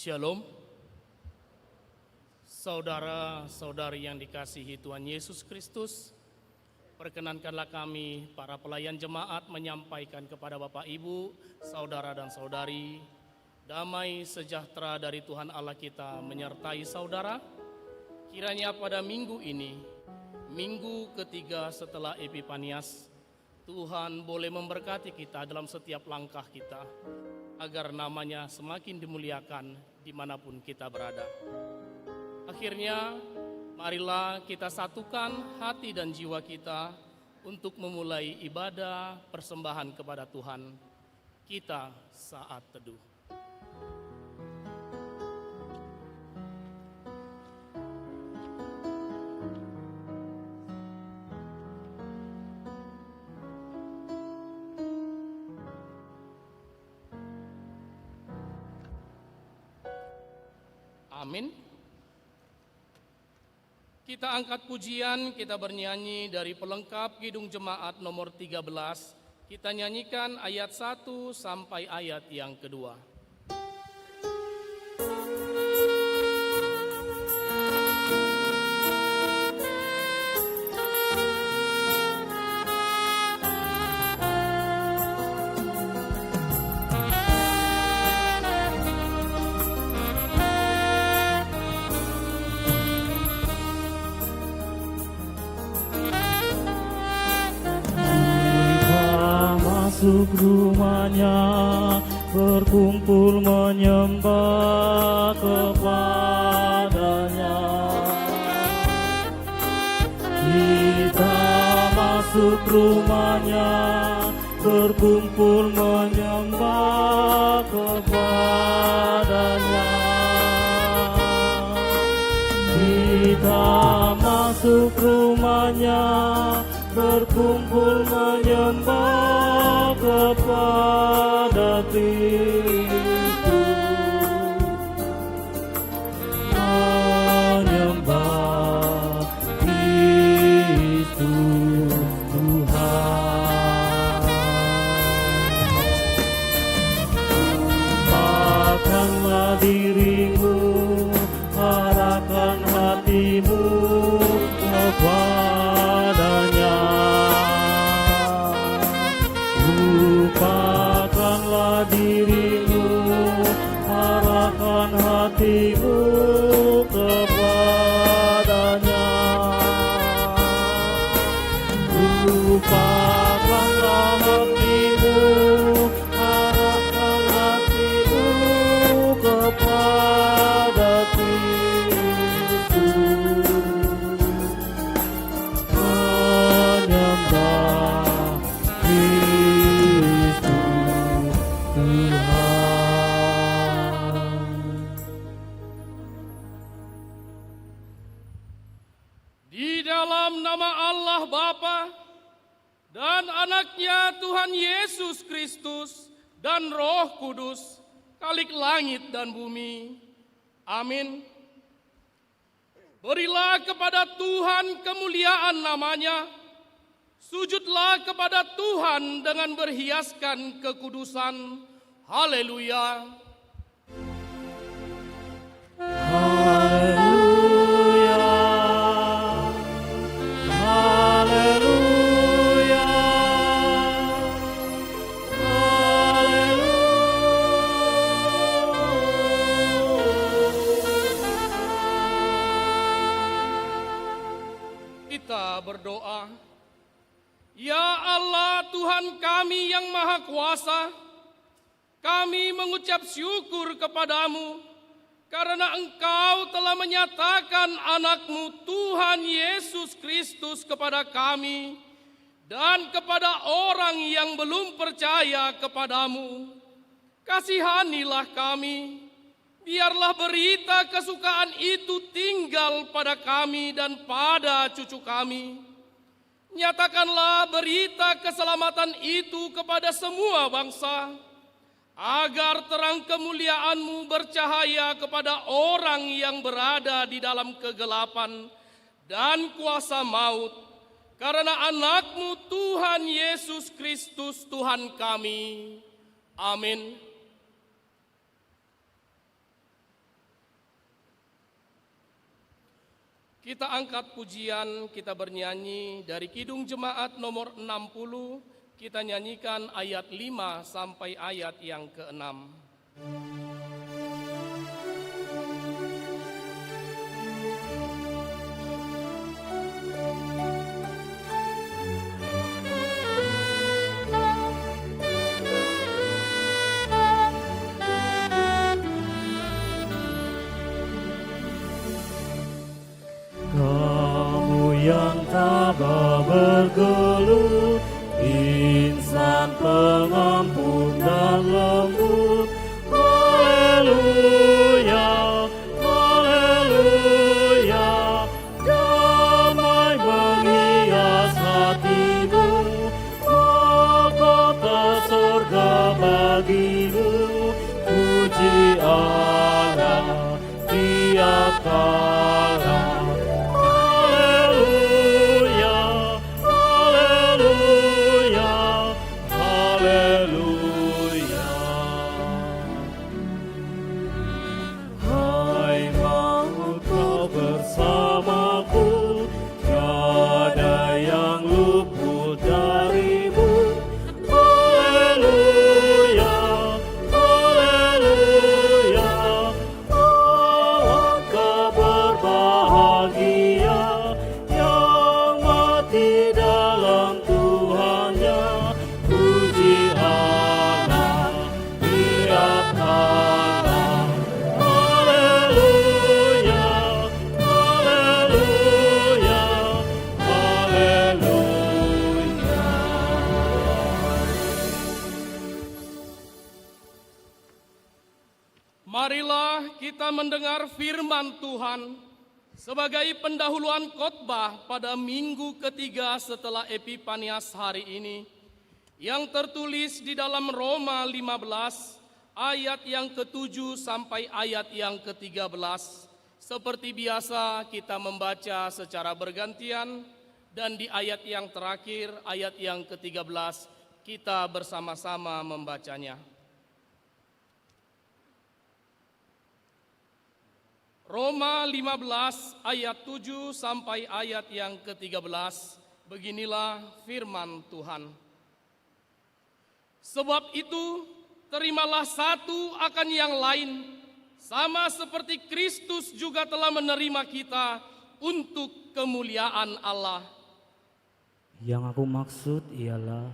Shalom, saudara-saudari yang dikasihi Tuhan Yesus Kristus. Perkenankanlah kami, para pelayan jemaat, menyampaikan kepada Bapak Ibu, saudara dan saudari, damai sejahtera dari Tuhan Allah kita menyertai saudara. Kiranya pada minggu ini, minggu ketiga setelah Epifanias, Tuhan boleh memberkati kita dalam setiap langkah kita, agar namanya semakin dimuliakan dimanapun kita berada. Akhirnya, marilah kita satukan hati dan jiwa kita untuk memulai ibadah persembahan kepada Tuhan kita saat teduh. Amin. Kita angkat pujian, kita bernyanyi dari pelengkap Kidung Jemaat nomor 13. Kita nyanyikan ayat 1 sampai ayat yang kedua. Masuk rumahnya, berkumpul menyembah kepadanya. Kita masuk rumahnya, berkumpul menyembah kepadanya. Kita masuk rumahnya, berkumpul menyembah kepada Kristus, menyembah Kristus Tuhan. Makanlah dirimu, arahkan hatimu kepadanya. Lupakanlah dirimu, arahkan hatimu kepadanya. Lupakanlah hatimu, arahkan hatimu kepada Kristus, menyembah Kristus Tuhan. Di dalam nama Allah Bapa dan anaknya Tuhan Yesus Kristus dan Roh Kudus, Khalik langit dan bumi. Amin. Berilah kepada Tuhan kemuliaan namanya. Sujudlah kepada Tuhan dengan berhiaskan kekudusan. Haleluya. Haleluya, haleluya, haleluya. Kita berdoa. Ya Allah, Tuhan kami yang Maha Kuasa, kami mengucap syukur kepadamu karena Engkau telah menyatakan anak-Mu Tuhan Yesus Kristus kepada kami dan kepada orang yang belum percaya kepadamu. Kasihanilah kami, biarlah berita kesukaan itu tinggal pada kami dan pada cucu kami. Nyatakanlah berita keselamatan itu kepada semua bangsa, agar terang kemuliaan-Mu bercahaya kepada orang yang berada di dalam kegelapan dan kuasa maut, karena anak-Mu Tuhan Yesus Kristus Tuhan kami. Amin. Kita angkat pujian, kita bernyanyi dari Kidung Jemaat nomor 60, kita nyanyikan ayat 5 sampai ayat yang ke-6. Kamu yang tabah bergelut, insan pengampun dan lembut. Haleluya, haleluya, damai menghias hatimu, mahkota surga bagimu. Puji Allah tiap kala. Bersamaku, tiada yang luput darimu. Haleluya, haleluya, alangkah berbahagia yang mati dalam Tuhannya. Puji Allah tiap kala. Marilah kita mendengar firman Tuhan sebagai pendahuluan khotbah pada minggu ketiga setelah Epifanias hari ini, yang tertulis di dalam Roma 15 ayat yang ke-7 sampai ayat yang ke-13. Seperti biasa kita membaca secara bergantian, dan di ayat yang terakhir, ayat yang ke-13, kita bersama-sama membacanya. Roma 15 ayat 7 sampai ayat yang ke-13, beginilah firman Tuhan. Sebab itu, terimalah satu akan yang lain, sama seperti Kristus juga telah menerima kita untuk kemuliaan Allah. Yang aku maksud ialah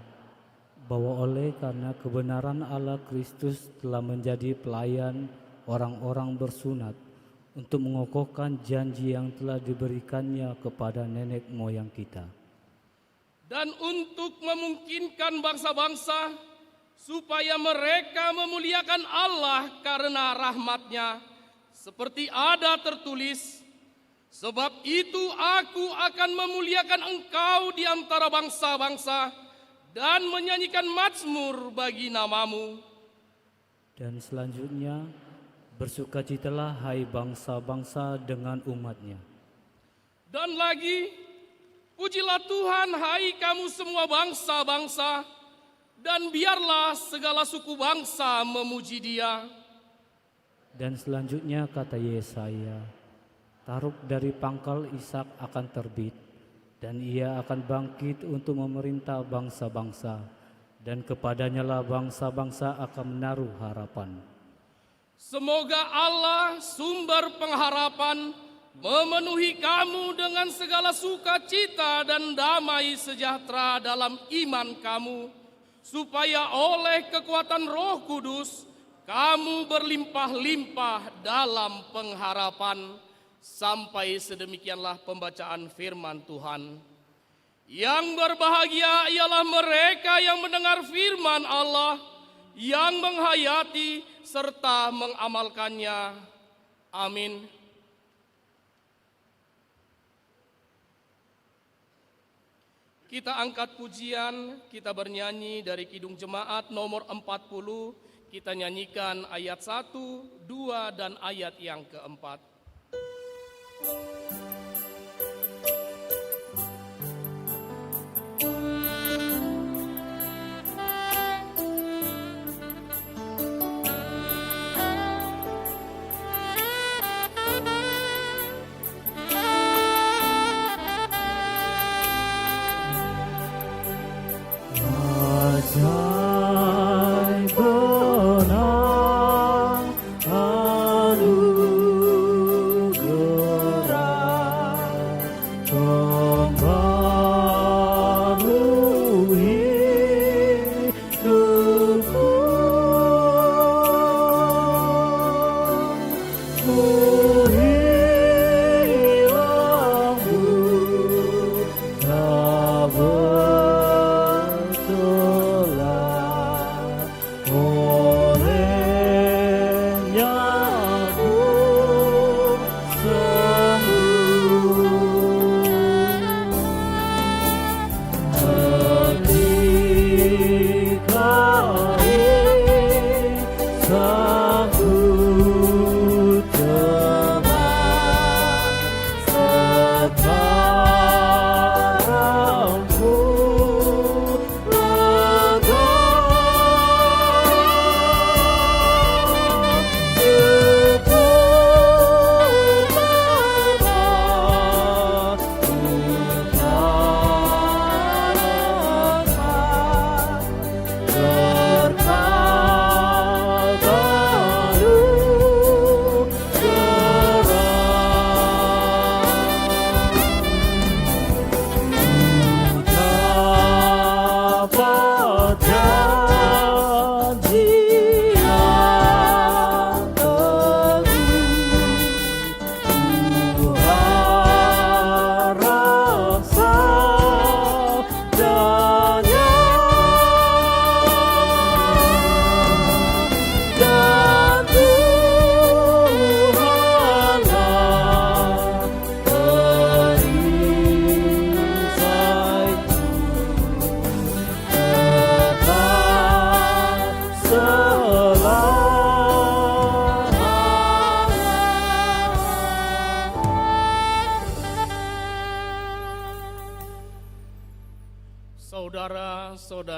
bahwa oleh karena kebenaran Allah, Kristus telah menjadi pelayan orang-orang bersunat untuk mengokohkan janji yang telah diberikannya kepada nenek moyang kita. Dan untuk memungkinkan bangsa-bangsa supaya mereka memuliakan Allah karena rahmat-Nya, seperti ada tertulis, sebab itu aku akan memuliakan engkau di antara bangsa-bangsa dan menyanyikan mazmur bagi namamu. Dan selanjutnya, bersukacitalah hai bangsa-bangsa dengan umat-Nya. Dan lagi, pujilah Tuhan hai kamu semua bangsa-bangsa, dan biarlah segala suku bangsa memuji Dia. Dan selanjutnya kata Yesaya, taruk dari pangkal Ishak akan terbit, dan ia akan bangkit untuk memerintah bangsa-bangsa, dan kepadanya lah bangsa-bangsa akan menaruh harapan. Semoga Allah sumber pengharapan memenuhi kamu dengan segala sukacita dan damai sejahtera dalam iman kamu, supaya oleh kekuatan Roh Kudus kamu berlimpah-limpah dalam pengharapan. Sampai sedemikianlah pembacaan firman Tuhan. Yang berbahagia ialah mereka yang mendengar firman Allah, yang menghayati serta mengamalkannya. Amin. Kita angkat pujian, kita bernyanyi dari Kidung Jemaat nomor 40, kita nyanyikan ayat 1, 2, dan ayat yang keempat.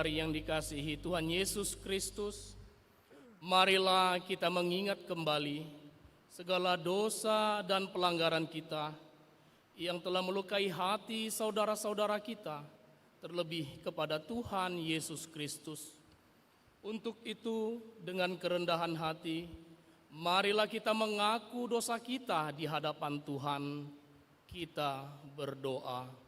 saudari yang dikasihi Tuhan Yesus Kristus, marilah kita mengingat kembali segala dosa dan pelanggaran kita yang telah melukai hati saudara-saudara kita, terlebih kepada Tuhan Yesus Kristus. Untuk itu, dengan kerendahan hati, marilah kita mengaku dosa kita di hadapan Tuhan. Kita berdoa.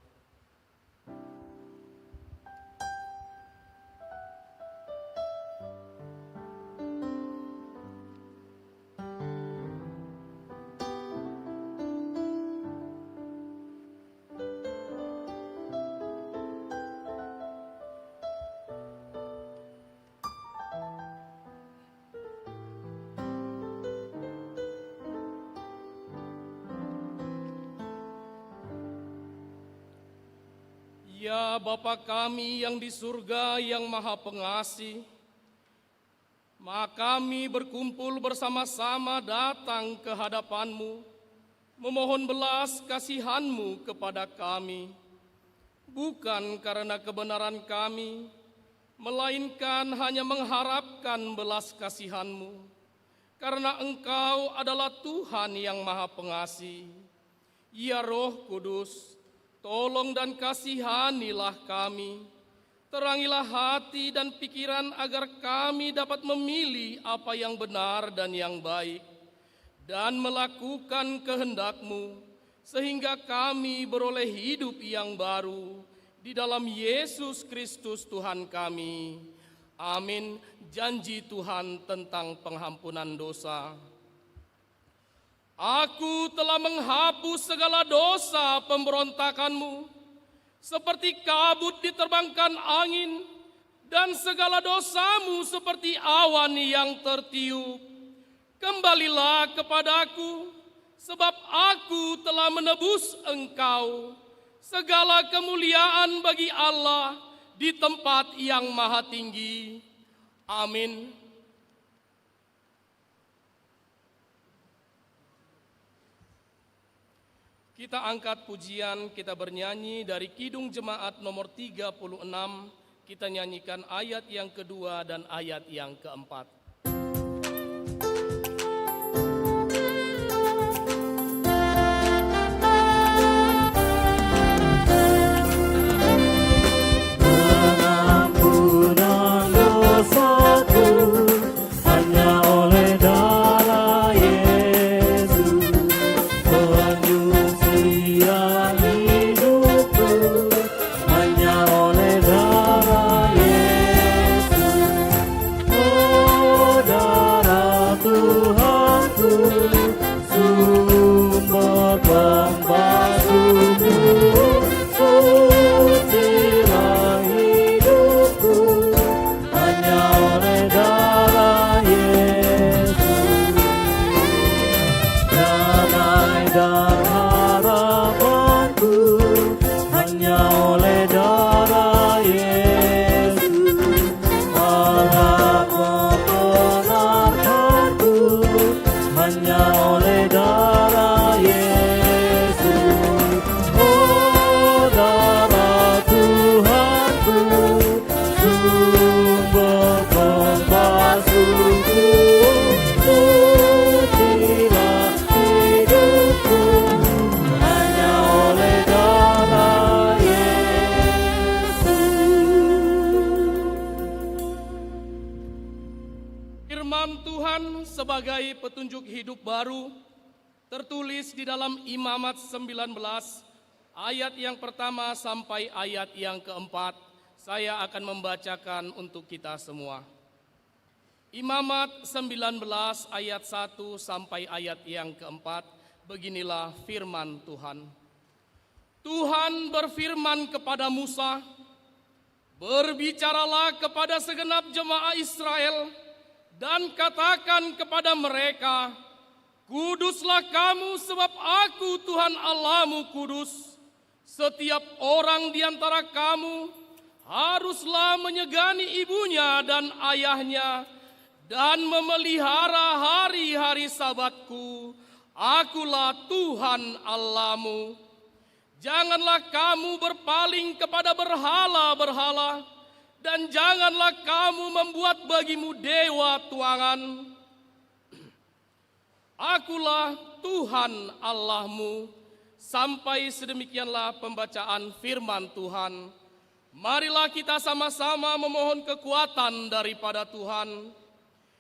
Ya Bapa kami yang di surga yang maha pengasih, maka kami berkumpul bersama-sama datang ke hadapan-Mu, memohon belas kasihan-Mu kepada kami, bukan karena kebenaran kami, melainkan hanya mengharapkan belas kasihan-Mu, karena Engkau adalah Tuhan yang maha pengasih. Ya Roh Kudus, tolong dan kasihanilah kami, terangilah hati dan pikiran agar kami dapat memilih apa yang benar dan yang baik, dan melakukan kehendak-Mu, sehingga kami beroleh hidup yang baru di dalam Yesus Kristus Tuhan kami. Amin. Janji Tuhan tentang pengampunan dosa. Aku telah menghapus segala dosa pemberontakanmu, seperti kabut diterbangkan angin, dan segala dosamu seperti awan yang tertiup. Kembalilah kepadaku, sebab aku telah menebus engkau. Segala kemuliaan bagi Allah di tempat yang maha tinggi. Amin. Kita angkat pujian, kita bernyanyi dari Kidung Jemaat nomor 36, kita nyanyikan ayat yang kedua dan ayat yang keempat. Pengampunan dosaku hanya oleh darah Yesus, penyucian hidupku hanya oleh darah Yesus. Oh darah Tuhanku, sumber pembasuhku, sucilah hidupku hanya oleh darah Yesus. Damai dan harapanku hanya oleh darah Yesus. Allah membenarkanku hanya oleh darah Yesus. Oh darah Tuhanku, sumber pembasuhku, sucilah hidupku hanya oleh darah Yesus. Firman Tuhan sebagai petunjuk hidup baru tertulis di dalam Imamat 19 ayat yang pertama sampai ayat yang keempat. Saya akan membacakan untuk kita semua. Imamat 19 ayat 1 sampai ayat yang keempat. Beginilah firman Tuhan. Tuhan berfirman kepada Musa, "Berbicaralah kepada segenap jemaah Israel dan katakan kepada mereka, Kuduslah kamu sebab aku Tuhan Allahmu kudus. Setiap orang di antara kamu haruslah menyegani ibunya dan ayahnya dan memelihara hari-hari Sabatku. Akulah Tuhan Allahmu. Janganlah kamu berpaling kepada berhala-berhala dan janganlah kamu membuat bagimu dewa tuangan. Akulah Tuhan Allahmu. Sampai sedemikianlah pembacaan firman Tuhan. Marilah kita sama-sama memohon kekuatan daripada Tuhan.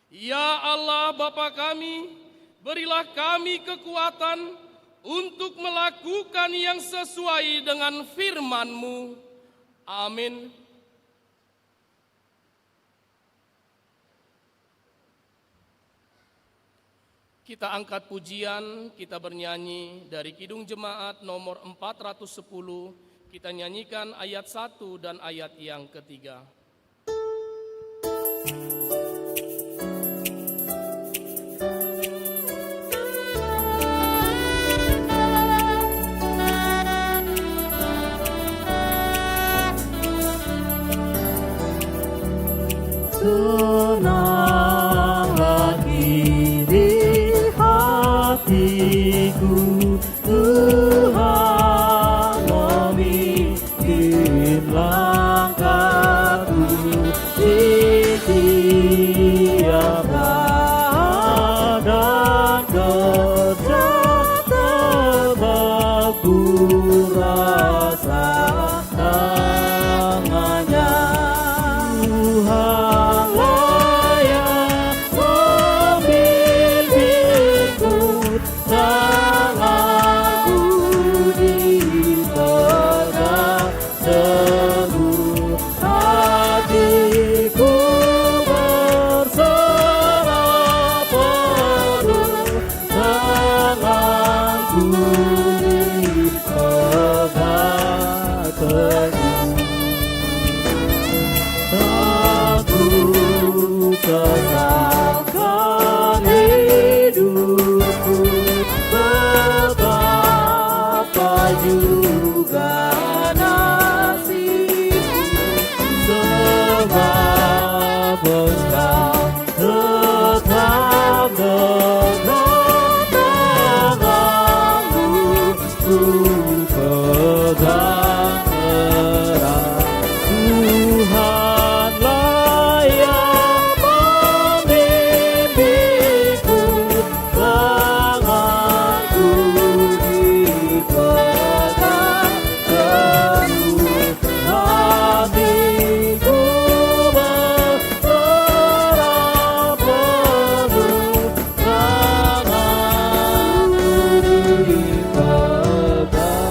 Ya Allah Bapa kami, berilah kami kekuatan untuk melakukan yang sesuai dengan firman-Mu. Amin. Kita angkat pujian, kita bernyanyi dari Kidung Jemaat nomor 410. Kita nyanyikan ayat 1 dan ayat yang ketiga. Tenanglah di hatiku, Tuhan memimpin langkahku di tiap keadaan kerja tebak ku rasa tangannya. Tuhanlah yang membimbingku, tanganku dipegang teguh, hatiku berserah penuh, tanganku dipegang teguh. Aku tetapkan hidupku, betapa juga nasibku, sebab Engkau tetap dekat tanganmu, ku pegang erat. Tuhanlah yang membimbingku, tanganku dipegang teguh, hatiku berserah penuh, tanganku dipegang teguh.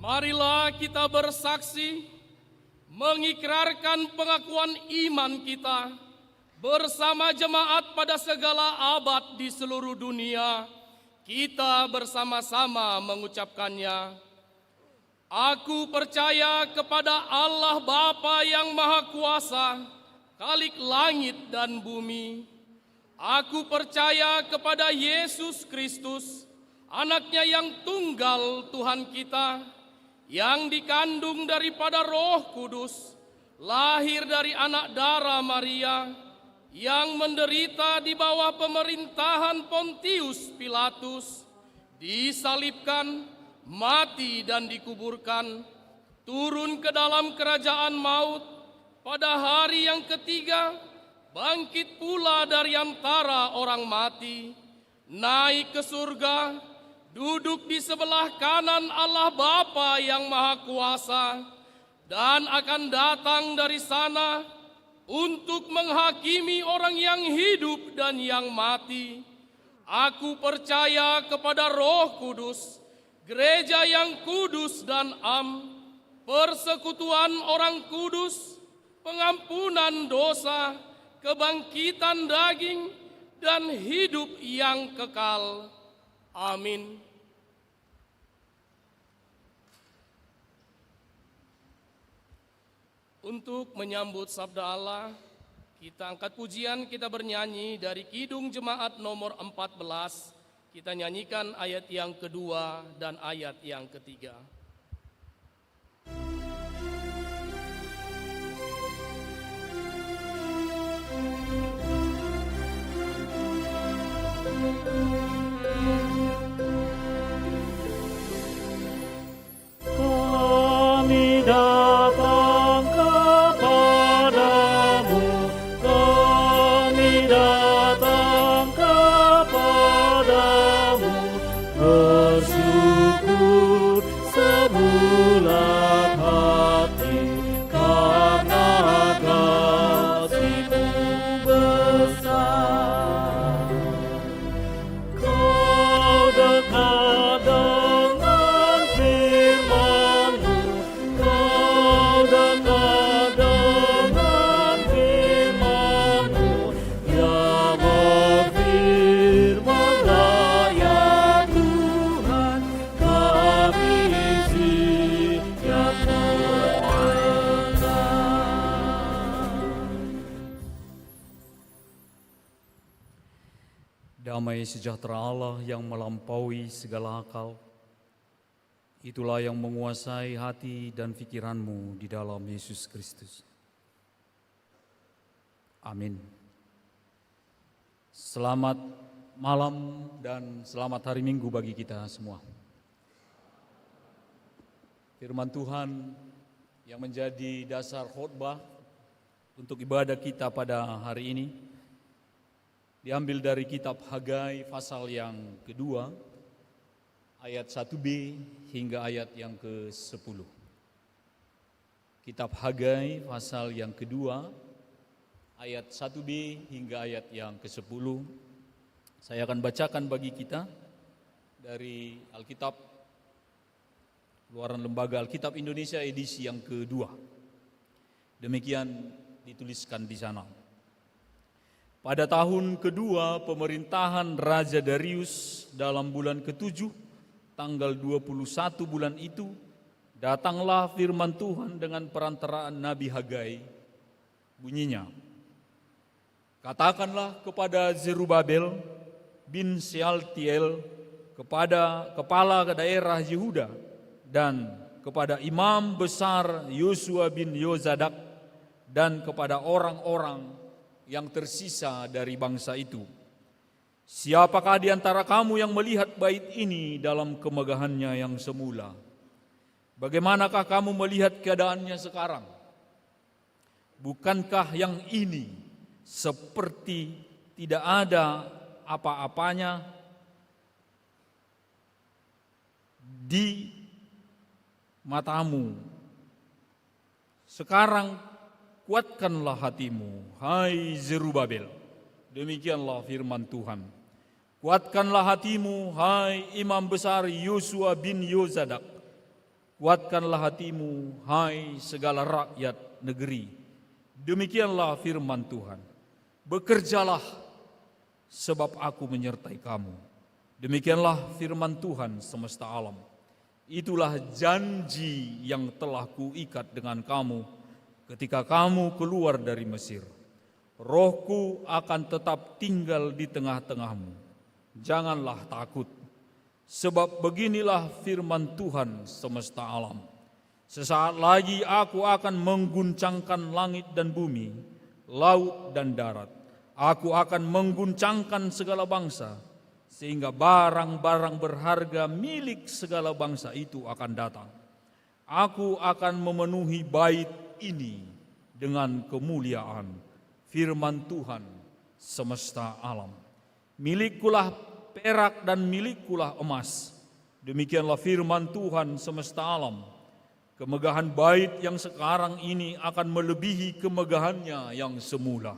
Marilah kita bersaksi, mengikrarkan pengakuan iman kita bersama jemaat pada segala abad di seluruh dunia. Kita bersama-sama mengucapkannya. Aku percaya kepada Allah Bapa yang Maha Kuasa, Khalik langit dan bumi. Aku percaya kepada Yesus Kristus, Anaknya yang tunggal Tuhan kita, yang dikandung daripada Roh Kudus, lahir dari anak darah Maria, yang menderita di bawah pemerintahan Pontius Pilatus, disalibkan, mati dan dikuburkan, turun ke dalam kerajaan maut, pada hari yang ketiga bangkit pula dari antara orang mati, naik ke surga, duduk di sebelah kanan Allah Bapa yang Maha Kuasa, dan akan datang dari sana untuk menghakimi orang yang hidup dan yang mati. Aku percaya kepada Roh Kudus, gereja yang kudus dan am, persekutuan orang kudus, pengampunan dosa, kebangkitan daging, dan hidup yang kekal. Amin. Untuk menyambut sabda Allah, kita angkat pujian, kita bernyanyi dari Kidung Jemaat nomor 14. Kita nyanyikan ayat yang kedua dan ayat yang ketiga. Damai sejahtera Allah yang melampaui segala akal, itulah yang menguasai hati dan pikiranmu di dalam Yesus Kristus. Amin. Selamat malam dan selamat hari Minggu bagi kita semua. Firman Tuhan yang menjadi dasar khotbah untuk ibadah kita pada hari ini diambil dari kitab Hagai pasal yang kedua, ayat 1b hingga ayat yang ke-10. Kitab Hagai pasal yang kedua, ayat 1b hingga ayat yang ke-10. Saya akan bacakan bagi kita dari Alkitab, Keluaran Lembaga Alkitab Indonesia edisi yang kedua. Demikian dituliskan di sana. Pada tahun kedua pemerintahan Raja Darius dalam bulan ke-7, tanggal 21 bulan itu, datanglah firman Tuhan dengan perantaraan Nabi Hagai. Bunyinya, katakanlah kepada Zerubabel bin Shealtiel, kepada kepala daerah Yehuda, dan kepada imam besar Yosua bin Yozadak, dan kepada orang-orang yang tersisa dari bangsa itu. Siapakah di antara kamu yang melihat bait ini dalam kemegahannya yang semula? Bagaimanakah kamu melihat keadaannya sekarang? Bukankah yang ini seperti tidak ada apa-apanya di matamu? Sekarang kuatkanlah hatimu, hai Zerubabel. Demikianlah firman Tuhan. Kuatkanlah hatimu, hai imam besar Yosua bin Yozadak. Kuatkanlah hatimu, hai segala rakyat negeri. Demikianlah firman Tuhan. Bekerjalah, sebab aku menyertai kamu. Demikianlah firman Tuhan semesta alam. Itulah janji yang telah kuikat dengan kamu ketika kamu keluar dari Mesir. Rohku akan tetap tinggal di tengah-tengahmu. Janganlah takut, sebab beginilah firman Tuhan semesta alam. Sesaat lagi aku akan mengguncangkan langit dan bumi, laut dan darat. Aku akan mengguncangkan segala bangsa, sehingga barang-barang berharga milik segala bangsa itu akan datang. Aku akan memenuhi bait ini dengan kemuliaan, firman Tuhan semesta alam. Milikkulah perak dan milikkulah emas. Demikianlah firman Tuhan semesta alam. Kemegahan bait yang sekarang ini akan melebihi kemegahannya yang semula.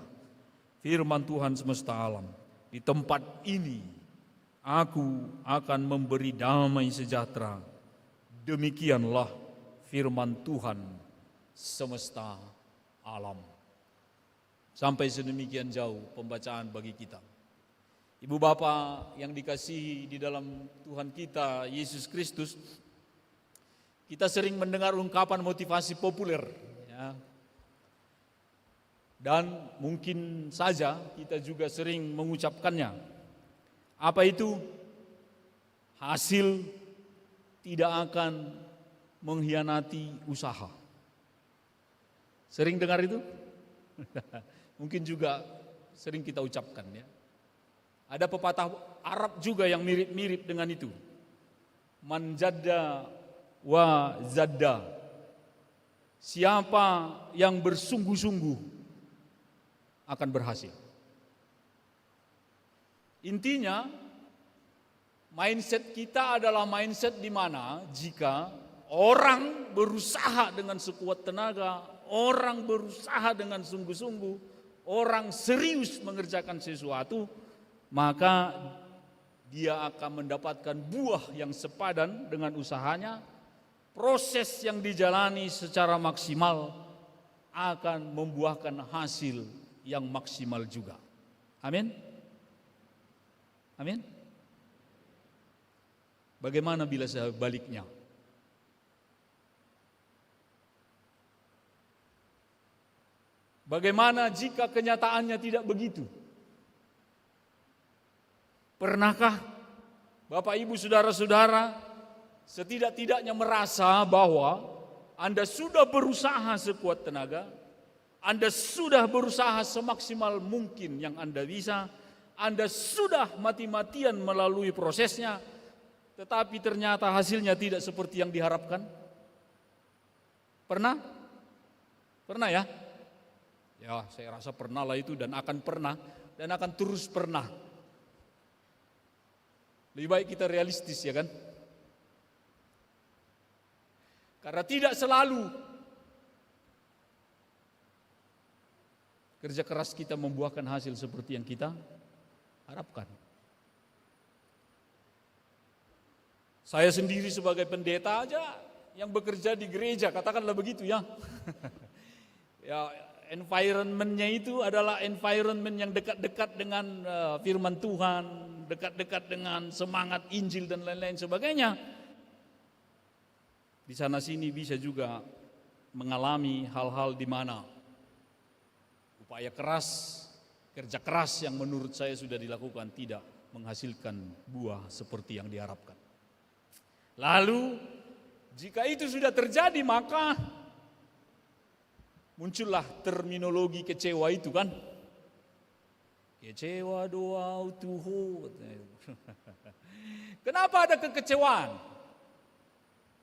Firman Tuhan semesta alam. Di tempat ini aku akan memberi damai sejahtera. Demikianlah firman Tuhan semesta alam. Sampai sedemikian jauh pembacaan bagi kita. Ibu bapa yang dikasihi di dalam Tuhan kita Yesus Kristus, kita sering mendengar ungkapan motivasi populer, ya. Dan mungkin saja kita juga sering mengucapkannya. Apa itu? Hasil tidak akan mengkhianati usaha. Sering dengar itu? Mungkin juga sering kita ucapkan, ya. Ada pepatah Arab juga yang mirip-mirip dengan itu. Man jadda wa zadda. Siapa yang bersungguh-sungguh akan berhasil. Intinya, mindset kita adalah mindset di mana jika orang berusaha dengan sekuat tenaga, orang berusaha dengan sungguh-sungguh, orang serius mengerjakan sesuatu, maka dia akan mendapatkan buah yang sepadan dengan usahanya. Proses yang dijalani secara maksimal akan membuahkan hasil yang maksimal juga. Amin. Amin. Bagaimana bila sebaliknya? Bagaimana jika kenyataannya tidak begitu? Pernahkah Bapak Ibu Saudara-saudara setidak-tidaknya merasa bahwa Anda sudah berusaha sekuat tenaga, Anda sudah berusaha semaksimal mungkin yang Anda bisa, Anda sudah mati-matian melalui prosesnya, tetapi ternyata hasilnya tidak seperti yang diharapkan? Pernah? Pernah ya? Ya, saya rasa pernah lah itu dan akan pernah dan akan terus pernah. Lebih baik kita realistis ya kan? Karena tidak selalu kerja keras kita membuahkan hasil seperti yang kita harapkan. Saya sendiri sebagai pendeta aja yang bekerja di gereja, katakanlah begitu ya. Ya, environment-nya itu adalah environment yang dekat-dekat dengan firman Tuhan, dekat-dekat dengan semangat Injil dan lain-lain sebagainya. Di sana sini bisa juga mengalami hal-hal di mana upaya keras, kerja keras yang menurut saya sudah dilakukan tidak menghasilkan buah seperti yang diharapkan. Lalu jika itu sudah terjadi maka muncullah terminologi kecewa itu kan. Kecewa doa Tuhan. Kenapa ada kekecewaan?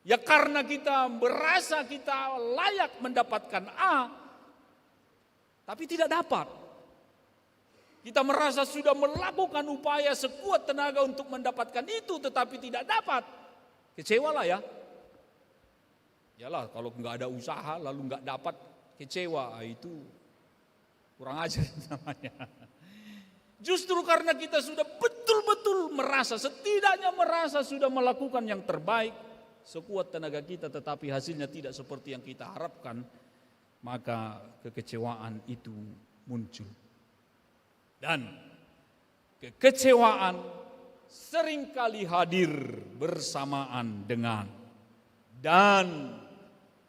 Ya karena kita merasa kita layak mendapatkan A, tapi tidak dapat. Kita merasa sudah melakukan upaya sekuat tenaga untuk mendapatkan itu, tetapi tidak dapat. Kecewalah ya. Yalah kalau nggak ada usaha lalu nggak dapat, kecewa, itu kurang ajar namanya. Justru karena kita sudah betul-betul merasa, setidaknya merasa sudah melakukan yang terbaik, sekuat tenaga kita tetapi hasilnya tidak seperti yang kita harapkan, maka kekecewaan itu muncul. Dan kekecewaan seringkali hadir bersamaan dengan dan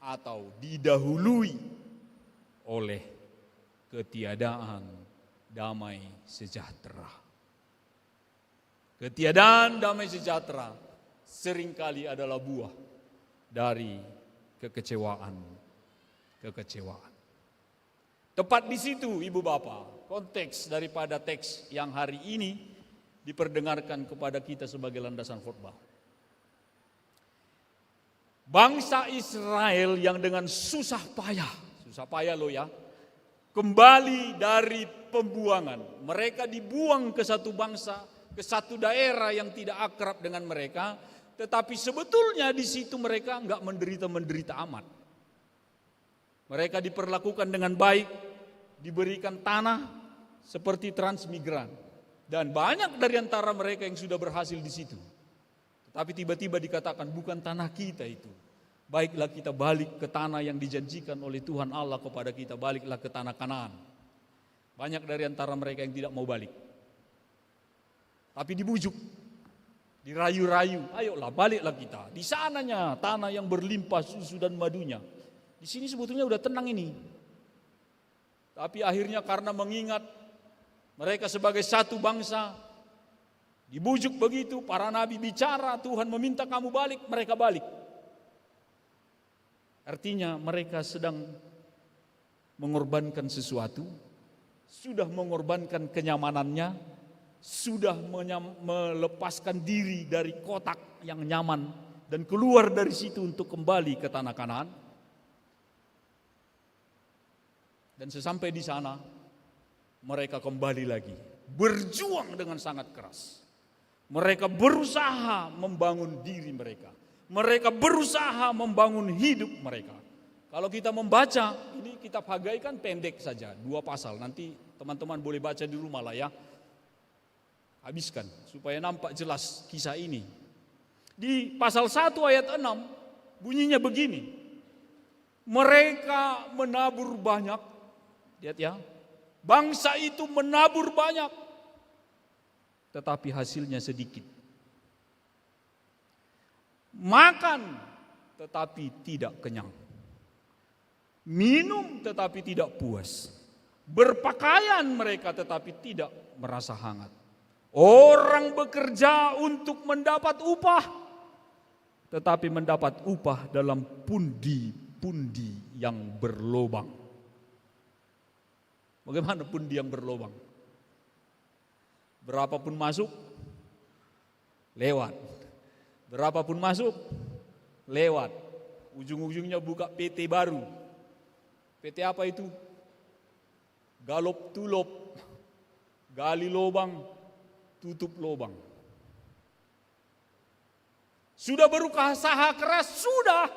atau didahului oleh ketiadaan damai sejahtera. Ketiadaan damai sejahtera seringkali adalah buah dari kekecewaan. Tepat di situ Ibu Bapak, konteks daripada teks yang hari ini diperdengarkan kepada kita sebagai landasan khotbah. Bangsa Israel yang dengan susah payah loh ya, kembali dari pembuangan. Mereka dibuang ke satu bangsa, ke satu daerah yang tidak akrab dengan mereka. Tetapi sebetulnya di situ mereka enggak menderita amat. Mereka diperlakukan dengan baik, diberikan tanah seperti transmigran. Dan banyak dari antara mereka yang sudah berhasil di situ. Tetapi tiba-tiba dikatakan bukan tanah kita itu. Baiklah kita balik ke tanah yang dijanjikan oleh Tuhan Allah kepada kita, baliklah ke tanah Kanaan. Banyak dari antara mereka yang tidak mau balik. Tapi dibujuk. Dirayu-rayu, ayolah baliklah kita. Di sananya tanah yang berlimpah susu dan madunya. Di sini sebetulnya udah tenang ini. Tapi akhirnya karena mengingat mereka sebagai satu bangsa, dibujuk begitu, para nabi bicara, Tuhan meminta kamu balik, mereka balik. Artinya mereka sedang mengorbankan sesuatu, sudah mengorbankan kenyamanannya, sudah melepaskan diri dari kotak yang nyaman dan keluar dari situ untuk kembali ke tanah Kanaan. Dan sesampai di sana mereka kembali lagi berjuang dengan sangat keras. Mereka berusaha membangun diri mereka. Mereka berusaha membangun hidup mereka. Kalau kita membaca, ini kitab Hagai kan pendek saja, 2 pasal. Nanti teman-teman boleh baca di rumah lah ya. Habiskan supaya nampak jelas kisah ini. Di pasal 1 ayat 6 bunyinya begini. Mereka menabur banyak. Lihat ya. Bangsa itu menabur banyak. Tetapi hasilnya sedikit. Makan tetapi tidak kenyang. Minum tetapi tidak puas. Berpakaian mereka tetapi tidak merasa hangat. Orang bekerja untuk mendapat upah, tetapi mendapat upah dalam pundi-pundi yang berlobang. Bagaimana pundi yang berlobang? Berapapun masuk, lewat. Berapapun masuk, lewat. Ujung-ujungnya buka PT baru. PT apa itu? Galop tulop, gali lobang, tutup lobang. Sudah berusaha keras, sudah.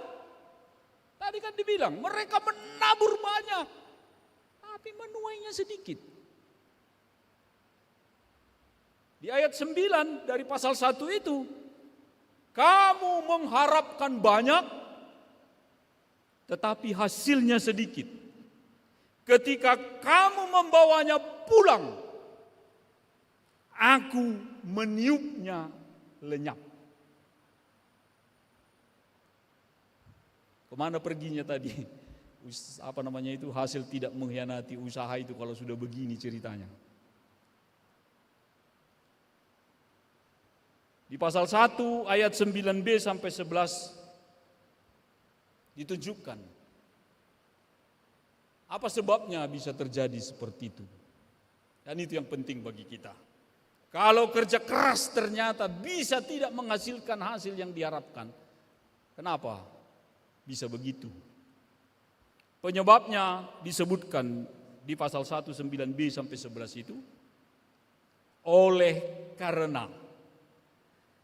Tadi kan dibilang, mereka menabur banyak, tapi menuainya sedikit. Di ayat 9 dari pasal 1 itu, kamu mengharapkan banyak, tetapi hasilnya sedikit. Ketika kamu membawanya pulang, aku meniupnya lenyap. Kemana perginya tadi? Hasil tidak mengkhianati usaha itu kalau sudah begini ceritanya. Di pasal 1 ayat 9b sampai 11 ditunjukkan apa sebabnya bisa terjadi seperti itu. Dan itu yang penting bagi kita. Kalau kerja keras ternyata bisa tidak menghasilkan hasil yang diharapkan. Kenapa bisa begitu? Penyebabnya disebutkan di pasal 1 9b sampai 11 itu. Oleh karena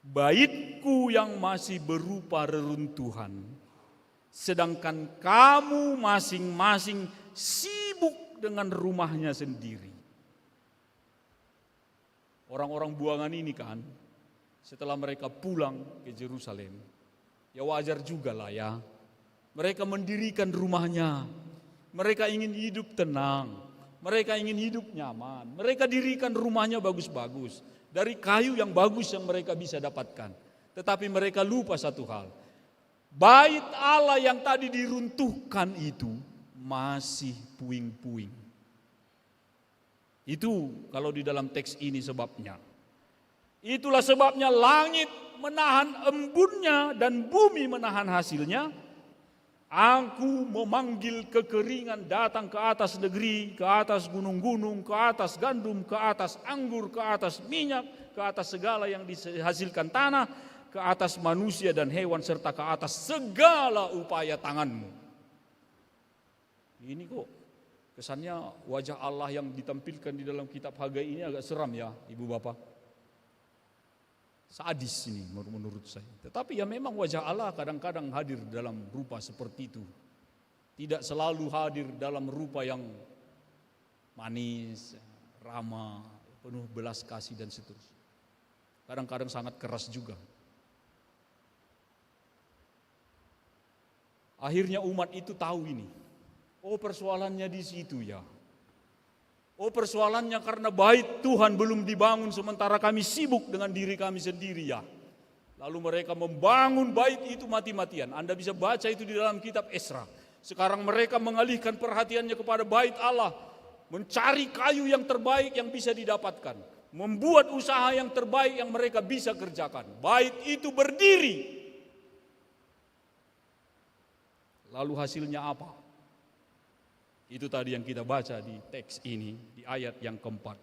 baitku yang masih berupa reruntuhan, sedangkan kamu masing-masing sibuk dengan rumahnya sendiri. Orang-orang buangan ini kan, setelah mereka pulang ke Yerusalem, ya wajar juga lah ya. Mereka mendirikan rumahnya, mereka ingin hidup tenang, mereka ingin hidup nyaman. Mereka dirikan rumahnya bagus-bagus, dari kayu yang bagus yang mereka bisa dapatkan. Tetapi mereka lupa satu hal, bait Allah yang tadi diruntuhkan itu masih puing-puing. Itu kalau di dalam teks ini sebabnya. Itulah sebabnya langit menahan embunnya dan bumi menahan hasilnya. Aku memanggil kekeringan datang ke atas negeri, ke atas gunung-gunung, ke atas gandum, ke atas anggur, ke atas minyak, ke atas segala yang dihasilkan tanah, ke atas manusia dan hewan, serta ke atas segala upaya tanganmu. Ini kok kesannya wajah Allah yang ditampilkan di dalam kitab Hagai ini agak seram ya, Ibu Bapak. Sadis ini menurut saya. Tetapi ya memang wajah Allah kadang-kadang hadir dalam rupa seperti itu. Tidak selalu hadir dalam rupa yang manis, ramah, penuh belas kasih dan seterusnya. Kadang-kadang sangat keras juga. Akhirnya umat itu tahu ini. Oh, persoalannya di situ ya. Oh, persoalannya karena bait Tuhan belum dibangun sementara kami sibuk dengan diri kami sendiri ya. Lalu mereka membangun bait itu mati-matian. Anda bisa baca itu di dalam kitab Esra. Sekarang mereka mengalihkan perhatiannya kepada bait Allah, mencari kayu yang terbaik yang bisa didapatkan, membuat usaha yang terbaik yang mereka bisa kerjakan. Bait itu berdiri. Lalu hasilnya apa? Itu tadi yang kita baca di teks ini, di ayat yang keempat.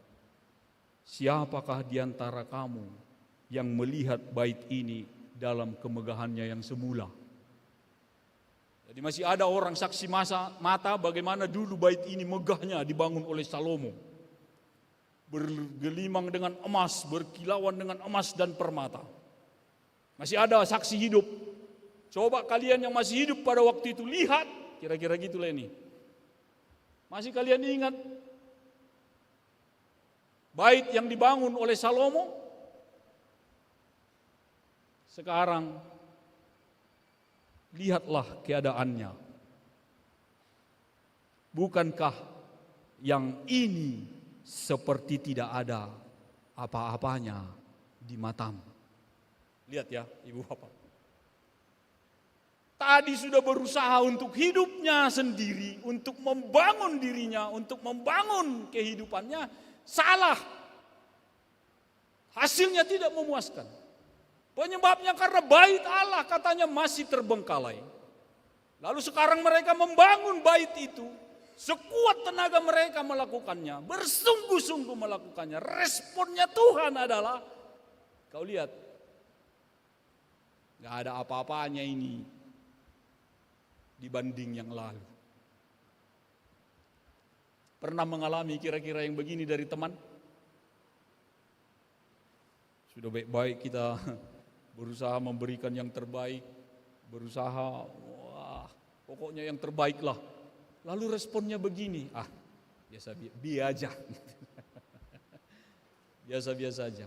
Siapakah di antara kamu yang melihat bait ini dalam kemegahannya yang semula? Jadi masih ada orang saksi mata bagaimana dulu bait ini megahnya dibangun oleh Salomo. Bergelimang dengan emas, berkilauan dengan emas dan permata. Masih ada saksi hidup. Coba kalian yang masih hidup pada waktu itu lihat, kira-kira gitulah ini. Masih kalian ingat bait yang dibangun oleh Salomo? Sekarang lihatlah keadaannya. Bukankah yang ini seperti tidak ada apa-apanya di matamu? Lihat ya, Ibu Bapak. Tadi sudah berusaha untuk hidupnya sendiri, untuk membangun dirinya, untuk membangun kehidupannya, salah. Hasilnya tidak memuaskan. Penyebabnya karena bait Allah katanya masih terbengkalai. Lalu sekarang mereka membangun bait itu. Sekuat tenaga mereka melakukannya. Bersungguh-sungguh melakukannya. Responnya Tuhan adalah, kau lihat, gak ada apa-apanya ini dibanding yang lalu. Pernah mengalami kira-kira yang begini dari teman? Sudah baik-baik kita berusaha memberikan yang terbaik, berusaha, wah, pokoknya yang terbaik lah. Lalu responnya begini, biasa-biasa aja. Biasa-biasa aja.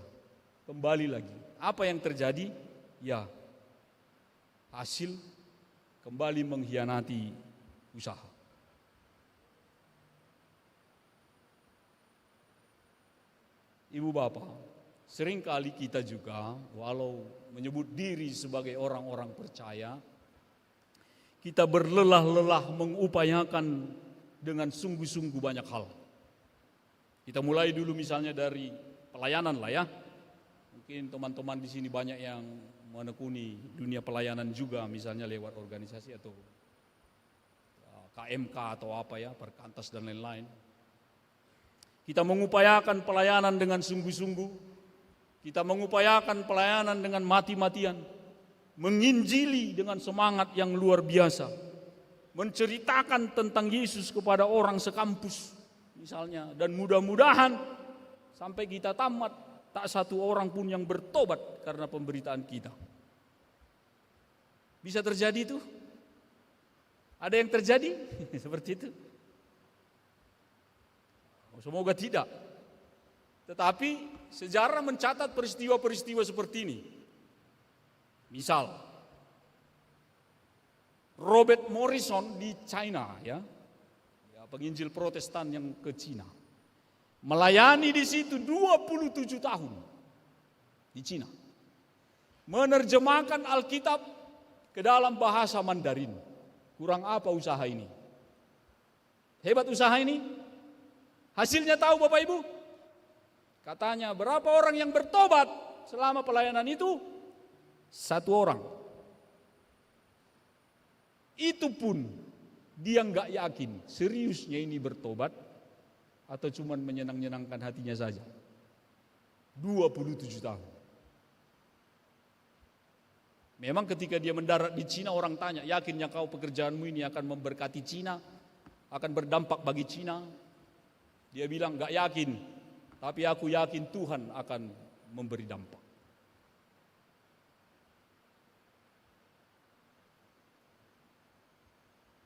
Kembali lagi, apa yang terjadi? Ya, hasil kembali mengkhianati usaha. Ibu bapak, seringkali kita juga walau menyebut diri sebagai orang-orang percaya, kita berlelah-lelah mengupayakan dengan sungguh-sungguh banyak hal. Kita mulai dulu misalnya dari pelayanan lah ya. Mungkin teman-teman di sini banyak yang menekuni dunia pelayanan juga, misalnya lewat organisasi atau KMK atau apa ya, Perkantas dan lain-lain. Kita mengupayakan pelayanan dengan sungguh-sungguh. Kita mengupayakan pelayanan dengan mati-matian. Menginjili dengan semangat yang luar biasa. Menceritakan tentang Yesus kepada orang sekampus misalnya. Dan mudah-mudahan sampai kita tamat, tak satu orang pun yang bertobat karena pemberitaan kita. Bisa terjadi itu? Ada yang terjadi? Seperti itu? Semoga tidak. Tetapi sejarah mencatat peristiwa-peristiwa seperti ini. Misal, Robert Morrison di China, ya penginjil Protestan yang ke Cina, melayani di situ 27 tahun di Cina, menerjemahkan Alkitab ke dalam bahasa Mandarin. Kurang apa usaha ini? Hebat usaha ini? Hasilnya tahu Bapak Ibu? Katanya berapa orang yang bertobat selama pelayanan itu? 1 orang. Itu pun dia enggak yakin seriusnya ini bertobat atau cuma menyenang-nyenangkan hatinya saja. 27 tahun. Memang ketika dia mendarat di Cina, orang tanya, yakinnya kau pekerjaanmu ini akan memberkati Cina, akan berdampak bagi Cina? Dia bilang enggak yakin, tapi aku yakin Tuhan akan memberi dampak.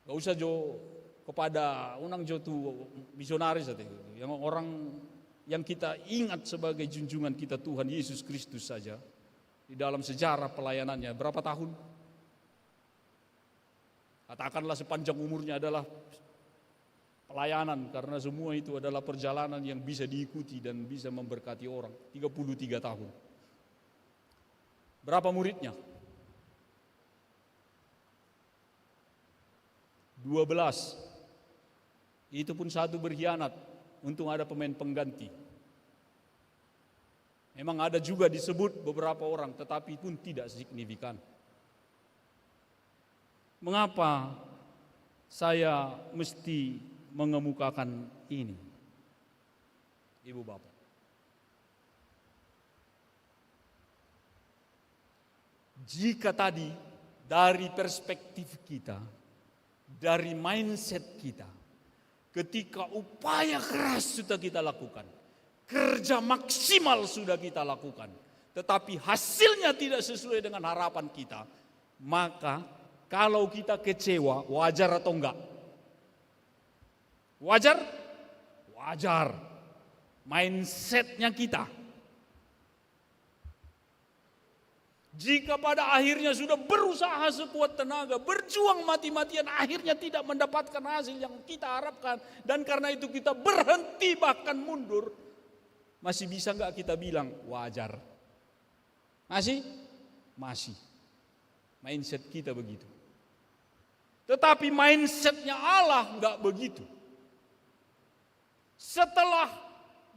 Gak usah jo kepada unang jo tu misionaris yang orang yang kita ingat sebagai junjungan kita Tuhan Yesus Kristus saja di dalam sejarah pelayanannya berapa tahun? Katakanlah sepanjang umurnya adalah pelayanan, karena semua itu adalah perjalanan yang bisa diikuti dan bisa memberkati orang. 33 tahun. Berapa muridnya? 12. Itu pun satu berkhianat. Untung ada pemain pengganti. Memang ada juga disebut beberapa orang, tetapi pun tidak signifikan. Mengapa saya mesti mengemukakan ini? Ibu bapak, jika tadi dari perspektif kita, dari mindset kita, ketika upaya keras sudah kita lakukan, kerja maksimal sudah kita lakukan, tetapi hasilnya tidak sesuai dengan harapan kita, maka kalau kita kecewa, wajar atau enggak? Wajar? Wajar. Mindsetnya kita. Jika pada akhirnya sudah berusaha sekuat tenaga, berjuang mati-matian, akhirnya tidak mendapatkan hasil yang kita harapkan, dan karena itu kita berhenti bahkan mundur, masih bisa enggak kita bilang wajar? Masih? Masih. Mindset kita begitu. Tetapi mindsetnya Allah enggak begitu. Setelah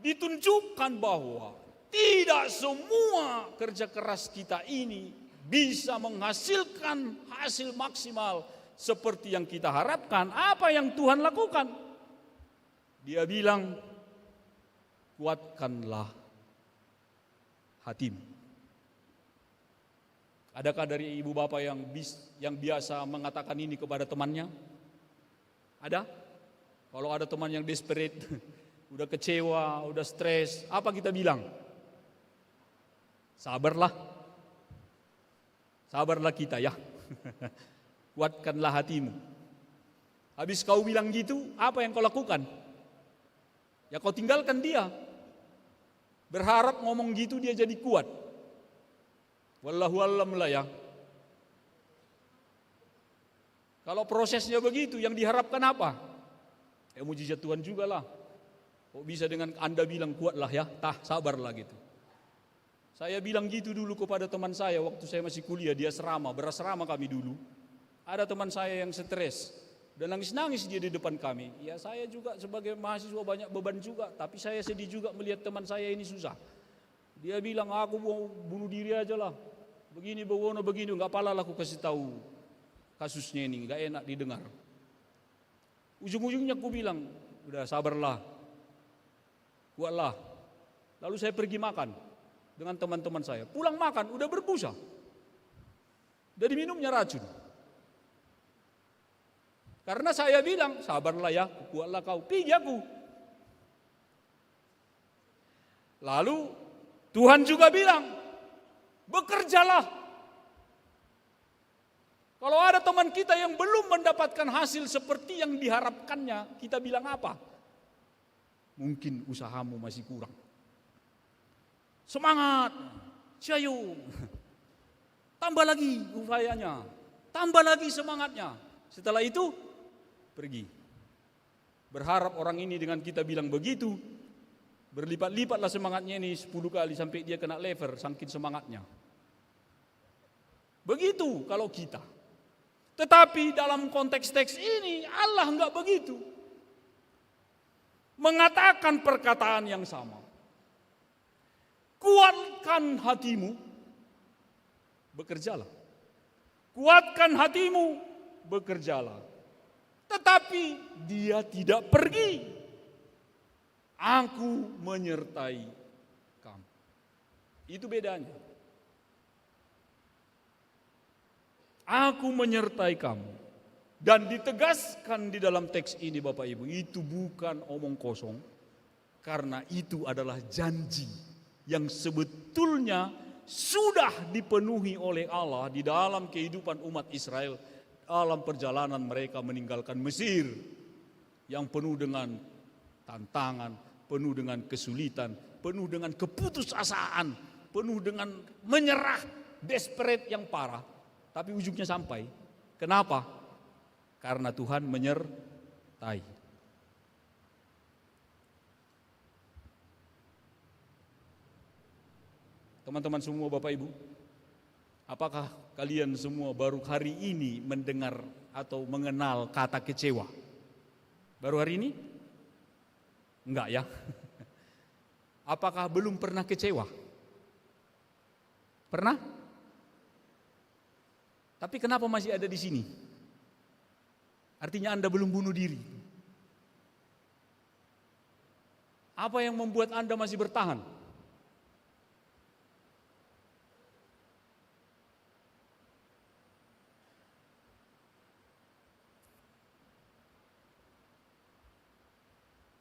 ditunjukkan bahwa tidak semua kerja keras kita ini bisa menghasilkan hasil maksimal seperti yang kita harapkan. Apa yang Tuhan lakukan? Dia bilang, kuatkanlah hatimu. Adakah dari ibu bapak yang biasa mengatakan ini kepada temannya? Ada? Kalau ada teman yang desperate, udah kecewa, udah stres, apa kita bilang? Sabarlah. Sabarlah kita ya. Kuatkanlah hatimu. Habis kau bilang gitu, apa yang kau lakukan? Ya kau tinggalkan dia. Berharap ngomong gitu dia jadi kuat. Wallahu a'lam lah ya. Kalau prosesnya begitu, yang diharapkan apa? Ya mujizat Tuhan juga lah. Kok bisa dengan Anda bilang kuatlah ya, sabarlah gitu. Saya bilang gitu dulu kepada teman saya waktu saya masih kuliah, dia berasrama kami dulu. Ada teman saya yang stres dan nangis-nangis dia di depan kami. Ya saya juga sebagai mahasiswa banyak beban juga, tapi saya sedih juga melihat teman saya ini susah. Dia bilang, aku mau bunuh diri aja lah. Begini, begini, enggak apalah aku kasih tahu kasusnya ini, enggak enak didengar. Ujung-ujungnya aku bilang, udah sabarlah, kuatlah. Lalu saya pergi makan dengan teman-teman saya. Pulang makan, udah berbusa. Dari minumnya racun. Karena saya bilang, sabarlah ya, kuatlah kau. Pergi aku. Lalu Tuhan juga bilang, bekerjalah. Kalau ada teman kita yang belum mendapatkan hasil seperti yang diharapkannya, kita bilang apa? Mungkin usahamu masih kurang. Semangat, cayo. Tambah lagi upayanya, tambah lagi semangatnya. Setelah itu, pergi. Berharap orang ini dengan kita bilang begitu, berlipat-lipatlah semangatnya ini 10 kali sampai dia kena lever, saking semangatnya. Begitu kalau kita. Tetapi dalam konteks teks ini Allah enggak begitu. Mengatakan perkataan yang sama. Kuatkan hatimu, bekerjalah. Kuatkan hatimu, bekerjalah. Tetapi dia tidak pergi. Aku menyertai kamu. Itu bedanya. Aku menyertai kamu. Dan ditegaskan di dalam teks ini Bapak Ibu, itu bukan omong kosong. Karena itu adalah janji yang sebetulnya sudah dipenuhi oleh Allah di dalam kehidupan umat Israel dalam perjalanan mereka meninggalkan Mesir yang penuh dengan tantangan, penuh dengan kesulitan, penuh dengan keputusasaan, penuh dengan menyerah, desperate yang parah. Tapi ujungnya sampai. Kenapa? Karena Tuhan menyertai. Teman-teman semua, Bapak Ibu, apakah kalian semua baru hari ini mendengar atau mengenal kata kecewa? Baru hari ini? Enggak ya. Apakah belum pernah kecewa? Pernah? Tapi kenapa masih ada di sini? Artinya Anda belum bunuh diri. Apa yang membuat Anda masih bertahan?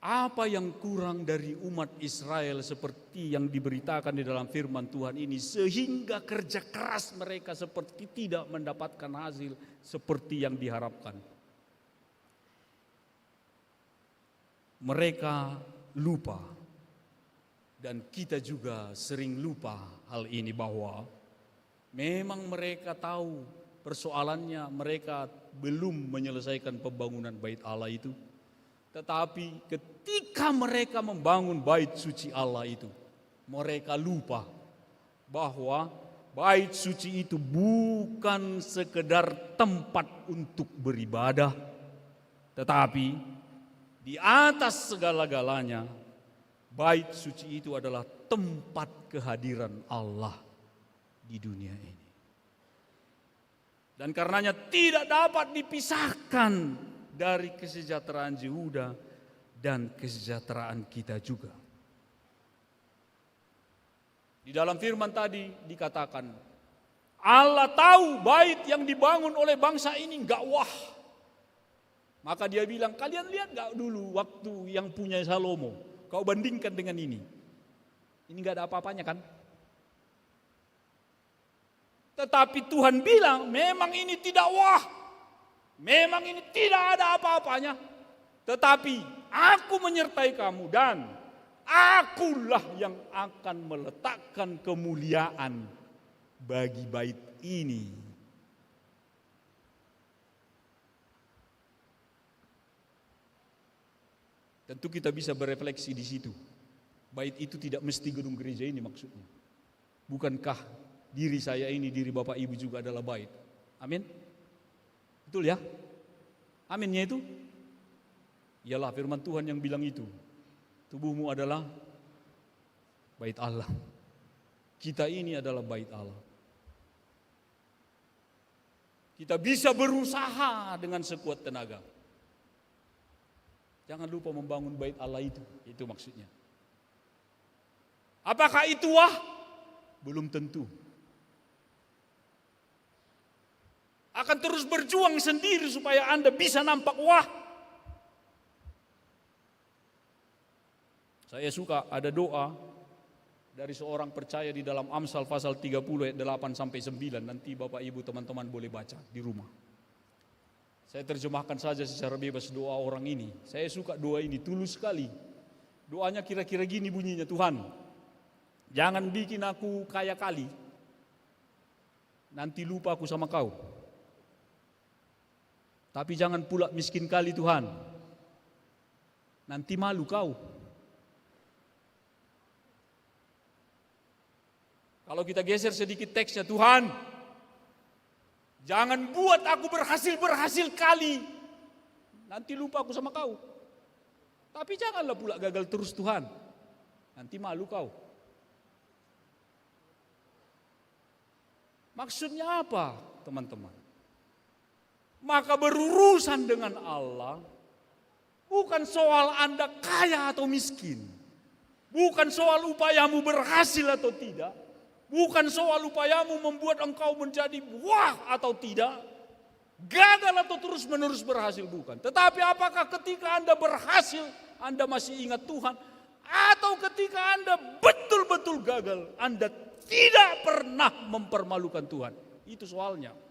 Apa yang kurang dari umat Israel seperti yang diberitakan di dalam firman Tuhan ini sehingga kerja keras mereka seperti tidak mendapatkan hasil seperti yang diharapkan. Mereka lupa dan kita juga sering lupa hal ini bahwa memang mereka tahu persoalannya, mereka belum menyelesaikan pembangunan bait Allah itu. Tetapi ketika mereka membangun bait suci Allah itu, mereka lupa bahwa bait suci itu bukan sekedar tempat untuk beribadah, tetapi di atas segala-galanya bait suci itu adalah tempat kehadiran Allah di dunia ini. Dan karenanya tidak dapat dipisahkan dari kesejahteraan Yehuda dan kesejahteraan kita juga. Di dalam firman tadi dikatakan, Allah tahu bait yang dibangun oleh bangsa ini enggak wah. Maka dia bilang, kalian lihat enggak dulu waktu yang punya Salomo, kau bandingkan dengan ini. Ini enggak ada apa-apanya kan? Tetapi Tuhan bilang, memang ini tidak wah. Memang ini tidak ada apa-apanya. Tetapi aku menyertai kamu dan akulah yang akan meletakkan kemuliaan bagi bait ini. Tentu kita bisa berefleksi di situ. Bait itu tidak mesti gedung gereja ini maksudnya. Bukankah diri saya ini, diri Bapak Ibu juga adalah bait? Amin. Betul ya? Aminnya itu? Ialah firman Tuhan yang bilang itu. Tubuhmu adalah bait Allah. Kita ini adalah bait Allah. Kita bisa berusaha dengan sekuat tenaga. Jangan lupa membangun bait Allah itu maksudnya. Apakah itu wah? Belum tentu. Akan terus berjuang sendiri supaya Anda bisa nampak wah. Saya suka ada doa dari seorang percaya di dalam Amsal pasal 30 ayat 8 sampai 9. Nanti Bapak Ibu teman-teman boleh baca di rumah. Saya terjemahkan saja secara bebas doa orang ini. Saya suka doa ini, tulus sekali. Doanya kira-kira gini bunyinya, Tuhan, jangan bikin aku kaya kali, nanti lupa aku sama kau. Tapi jangan pula miskin kali Tuhan, nanti malu kau. Kalau kita geser sedikit teksnya, Tuhan, jangan buat aku berhasil kali, nanti lupa aku sama kau. Tapi janganlah pula gagal terus Tuhan, nanti malu kau. Maksudnya apa teman-teman? Maka berurusan dengan Allah bukan soal Anda kaya atau miskin, bukan soal upayamu berhasil atau tidak, bukan soal upayamu membuat engkau menjadi wah atau tidak, gagal atau terus menerus berhasil, bukan. Tetapi apakah ketika Anda berhasil Anda masih ingat Tuhan, atau ketika Anda betul-betul gagal Anda tidak pernah mempermalukan Tuhan? Itu soalnya.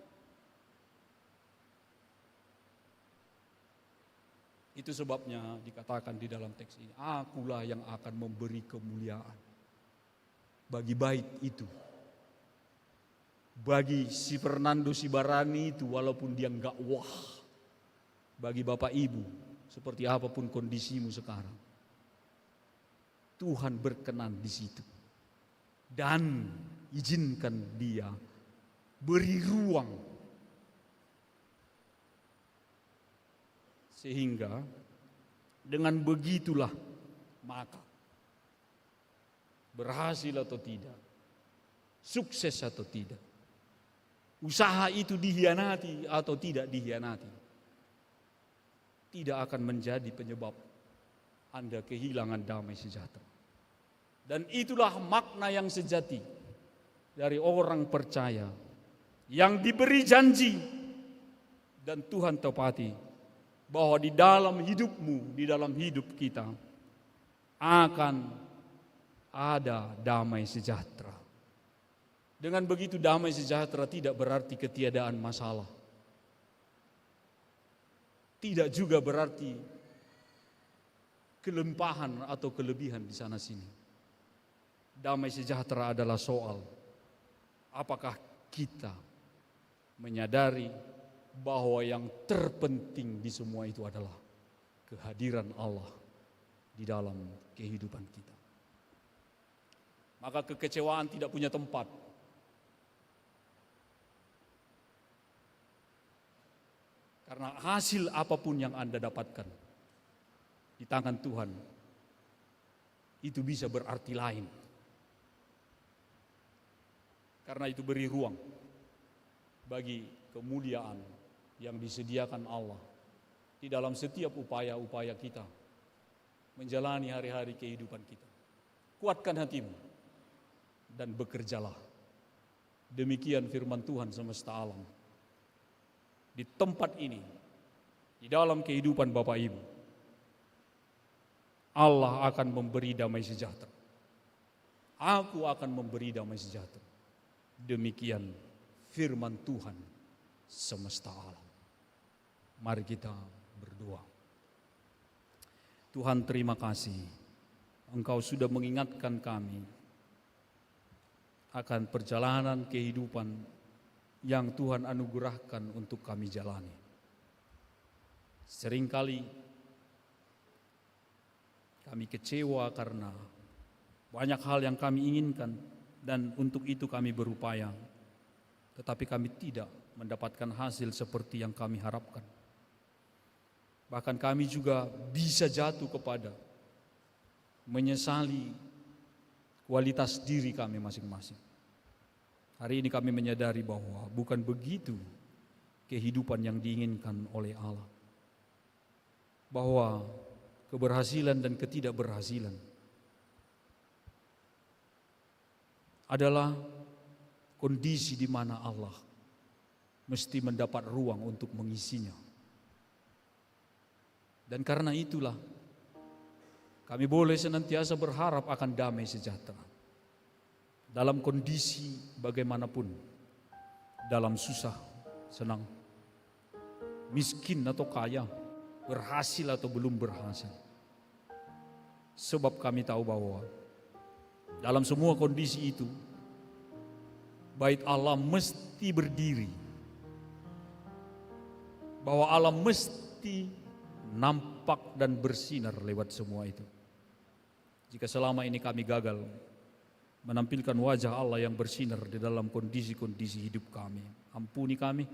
Itu sebabnya dikatakan di dalam teks ini, akulah yang akan memberi kemuliaan bagi bait itu. Bagi si Fernando Sibarani itu, walaupun dia enggak wah. Bagi Bapak Ibu, seperti apapun kondisimu sekarang, Tuhan berkenan di situ. Dan izinkan dia, beri ruang, sehingga dengan begitulah maka berhasil atau tidak, sukses atau tidak, usaha itu dihianati atau tidak dihianati, tidak akan menjadi penyebab Anda kehilangan damai sejahtera. Dan itulah makna yang sejati dari orang percaya yang diberi janji dan Tuhan tepati, bahwa di dalam hidupmu, di dalam hidup kita akan ada damai sejahtera. Dengan begitu damai sejahtera tidak berarti ketiadaan masalah. Tidak juga berarti kelimpahan atau kelebihan di sana sini. Damai sejahtera adalah soal apakah kita menyadari bahwa yang terpenting di semua itu adalah kehadiran Allah di dalam kehidupan kita. Maka kekecewaan tidak punya tempat. Karena hasil apapun yang Anda dapatkan di tangan Tuhan, itu bisa berarti lain. Karena itu beri ruang bagi kemuliaan yang disediakan Allah di dalam setiap upaya-upaya kita menjalani hari-hari kehidupan kita. Kuatkan hatimu dan bekerjalah. Demikian firman Tuhan semesta alam. Di tempat ini, di dalam kehidupan Bapak Ibu, Allah akan memberi damai sejahtera. Aku akan memberi damai sejahtera. Demikian firman Tuhan semesta alam. Mari kita berdoa. Tuhan, terima kasih Engkau sudah mengingatkan kami akan perjalanan kehidupan yang Tuhan anugerahkan untuk kami jalani. Seringkali kami kecewa karena banyak hal yang kami inginkan dan untuk itu kami berupaya, tetapi kami tidak mendapatkan hasil seperti yang kami harapkan. Bahkan kami juga bisa jatuh kepada menyesali kualitas diri kami masing-masing. Hari ini kami menyadari bahwa bukan begitu kehidupan yang diinginkan oleh Allah. Bahwa keberhasilan dan ketidakberhasilan adalah kondisi di mana Allah mesti mendapat ruang untuk mengisinya. Dan karena itulah kami boleh senantiasa berharap akan damai sejahtera. Dalam kondisi bagaimanapun, dalam susah, senang, miskin atau kaya, berhasil atau belum berhasil. Sebab kami tahu bahwa dalam semua kondisi itu, bait Allah mesti berdiri. Bahwa Allah mesti nampak dan bersinar lewat semua itu. Jika selama ini kami gagal menampilkan wajah Allah yang bersinar di dalam kondisi-kondisi hidup kami, ampuni kami.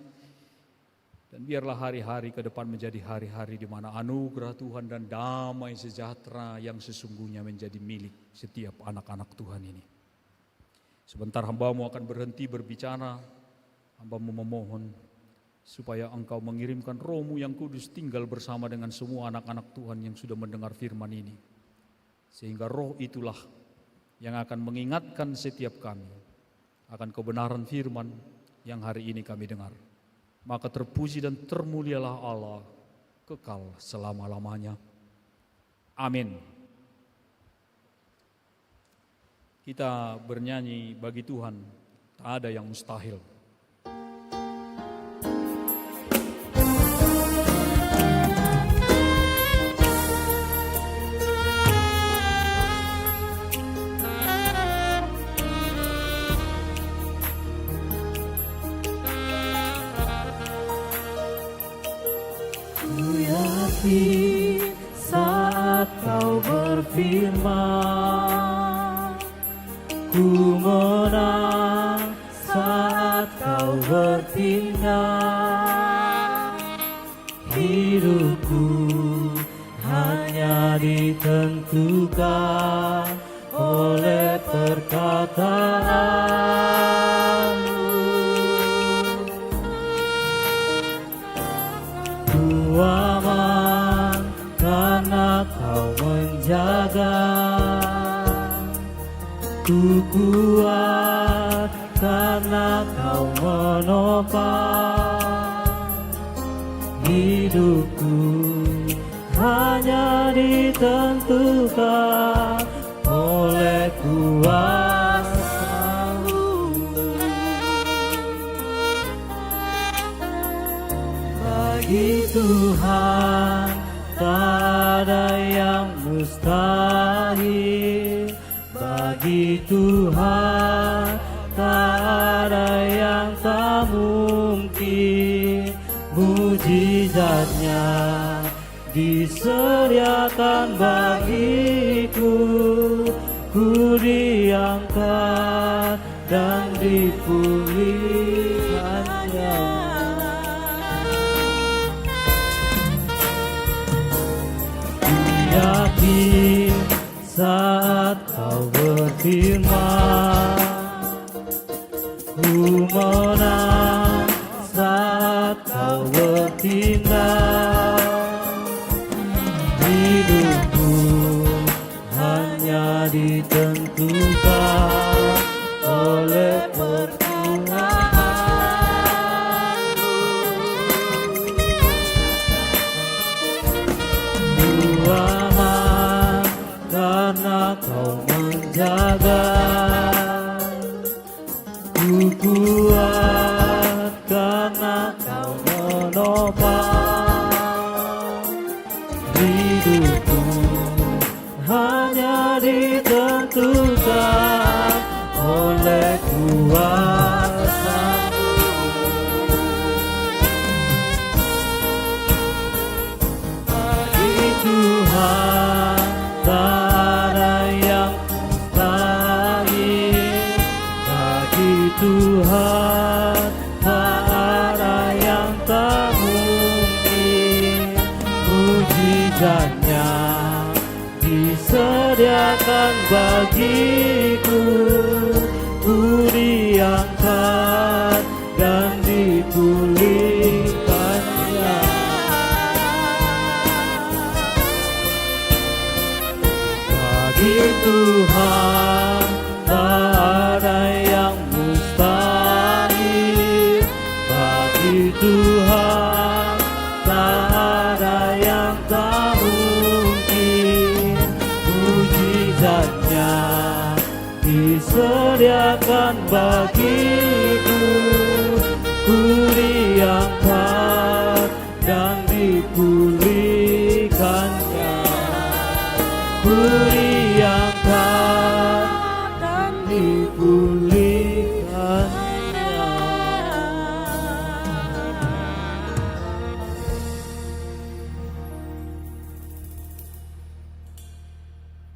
Dan biarlah hari-hari ke depan menjadi hari-hari di mana anugerah Tuhan dan damai sejahtera yang sesungguhnya menjadi milik setiap anak-anak Tuhan ini. Sebentar hamba-Mu akan berhenti berbicara, hamba-Mu memohon supaya Engkau mengirimkan Roh-Mu yang kudus tinggal bersama dengan semua anak-anak Tuhan yang sudah mendengar firman ini. Sehingga Roh itulah yang akan mengingatkan setiap kami akan kebenaran firman yang hari ini kami dengar. Maka terpuji dan termulialah Allah kekal selama-lamanya. Amin. Kita bernyanyi bagi Tuhan, tak ada yang mustahil. Saat Kau berfirman, ku menang. Saat Kau bertindak, hidupku hanya ditentukan oleh perkataan-Mu. Ku aman karena Kau menjaga, ku kuat karena Kau menopang. Hidupku hanya ditentukan oleh kuasa-Mu. Bagi Tuhan tak ada yang mustahil. Bagi Tuhan tak ada yang tak mungkin. Mujizatnya disediakan bagiku, ku diangkat dan dipulihkannya. Yakin saat Kau berfirman, hidupku hanya ditentukan oleh perjuanganmu. Ku aman karena kau menjaga, ku kuat karena kau menopang. Hidupku hanya ditentukan oleh kuasa-Mu. Bagi Tuhan tak ada yang mustahil, bagi Tuhan tak ada yang tak mungkin. Mujizatnya disediakan bagiku, ku diangkat dan dipulihkannya. Bagi Tuhan tak ada yang mustahil, bagi Tuhan tak ada yang tak mungkin. Mujizatnya disediakan bagiku, ku diangkat dan dipulihkannya. Ku diangkat dan dipulihkannya.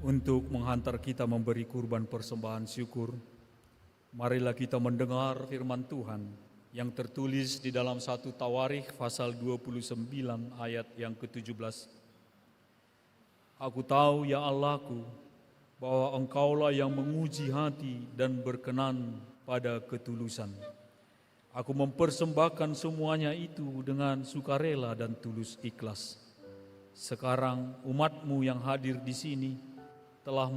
Untuk menghantar kita memberi kurban persembahan syukur, marilah kita mendengar firman Tuhan yang tertulis di dalam 1 Tawarikh pasal 29 ayat yang ke-17. Aku tahu ya Allahku, bahwa Engkaulah yang menguji hati dan berkenan pada ketulusan. Aku mempersembahkan semuanya itu dengan sukarela dan tulus ikhlas. Sekarang umat-Mu yang hadir di sini telah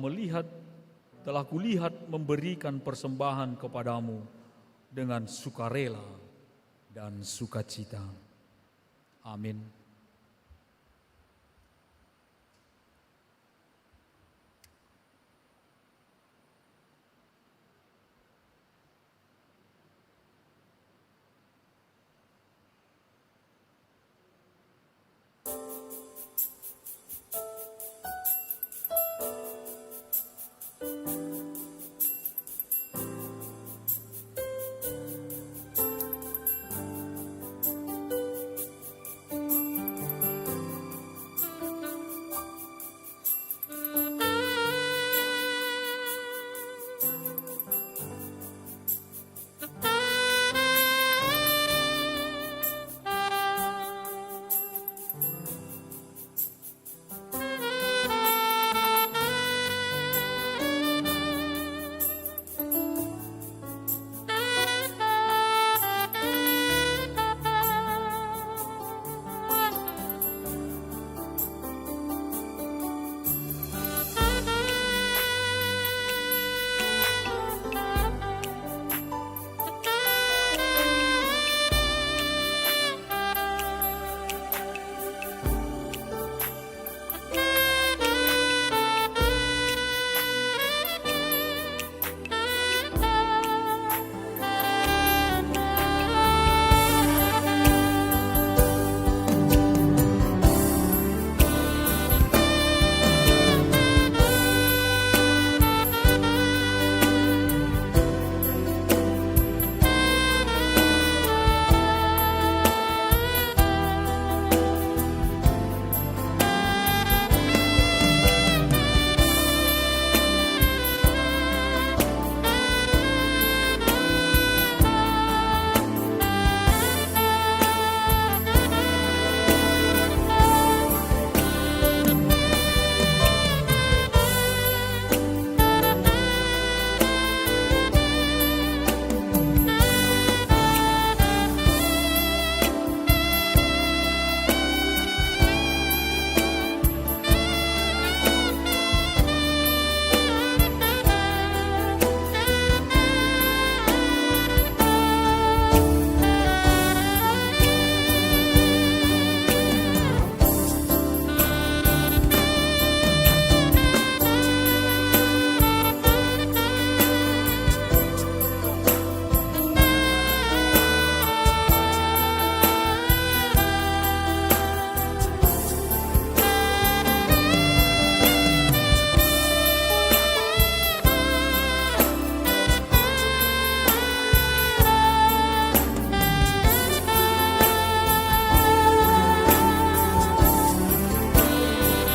kulihat memberikan persembahan kepadamu dengan sukarela dan sukacita. Amin.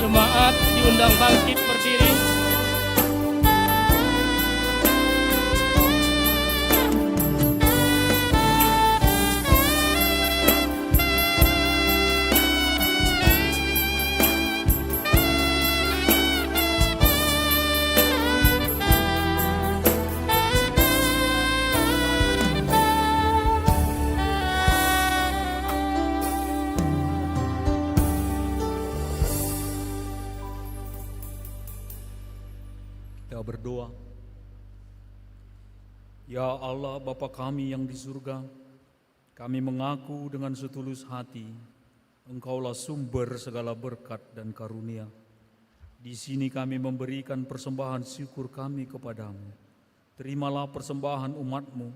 Jemaat diundang bangkit berdiri. Kita berdoa. Ya Allah Bapa kami yang di surga, kami mengaku dengan setulus hati, Engkaulah sumber segala berkat dan karunia. Di sini kami memberikan persembahan syukur kami kepadamu. Terimalah persembahan umat-Mu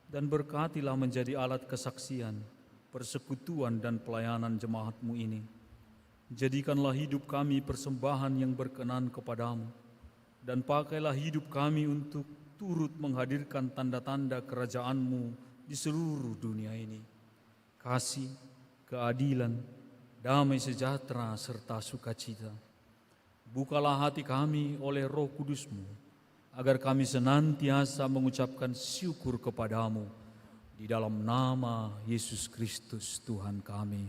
dan berkatilah menjadi alat kesaksian, persekutuan dan pelayanan jemaat-Mu ini. Jadikanlah hidup kami persembahan yang berkenan kepadamu, dan pakailah hidup kami untuk turut menghadirkan tanda-tanda kerajaan-Mu di seluruh dunia ini. Kasih, keadilan, damai sejahtera, serta sukacita. Bukalah hati kami oleh Roh Kudus-Mu, agar kami senantiasa mengucapkan syukur kepadamu, di dalam nama Yesus Kristus Tuhan kami.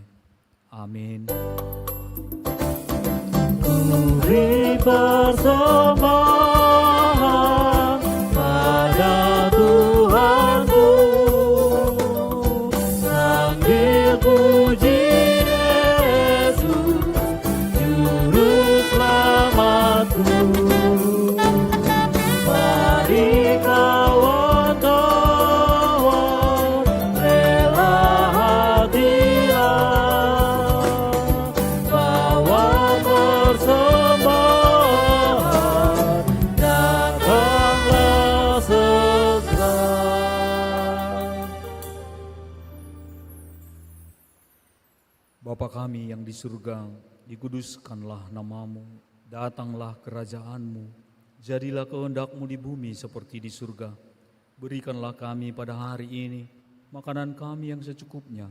Amin. Beri persembahan pada Tuhanku, sambil puji Yesus, Juru Selamatku. Mari kawan-kawan, rela hadiah, bawa persembahan, datanglah segera. Bapa kami yang di surga, dikuduskanlah namamu, datanglah kerajaanmu, jadilah kehendak-Mu di bumi seperti di surga. Berikanlah kami pada hari ini makanan kami yang secukupnya,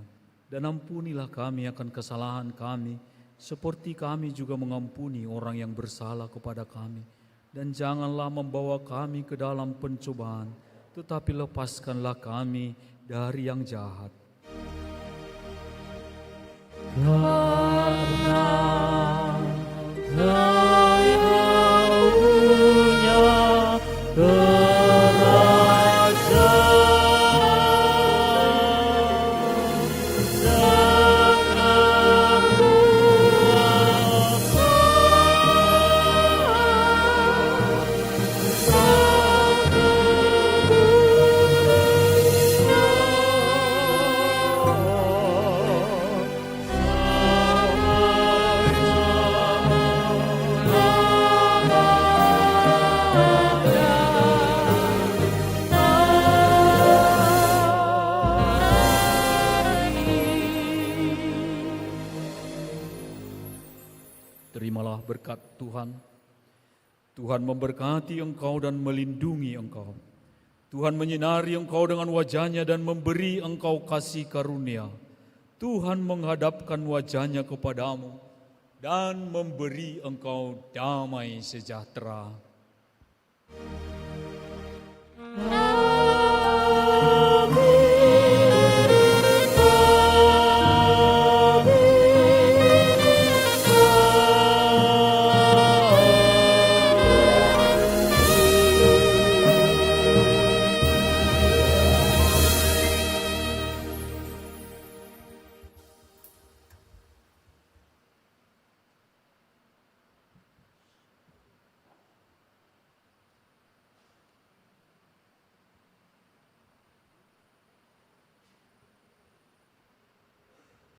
dan ampunilah kami akan kesalahan kami, seperti kami juga mengampuni orang yang bersalah kepada kami. Dan janganlah membawa kami ke dalam pencobaan, tetapi lepaskanlah kami dari yang jahat. Karena Engkau punya kerajaan dan Terimalah berkat Tuhan. Tuhan memberkati engkau dan melindungi engkau. Tuhan menyinari engkau dengan wajah-Nya dan memberi engkau kasih karunia. Tuhan menghadapkan wajah-Nya kepadamu dan memberi engkau damai sejahtera. Amin.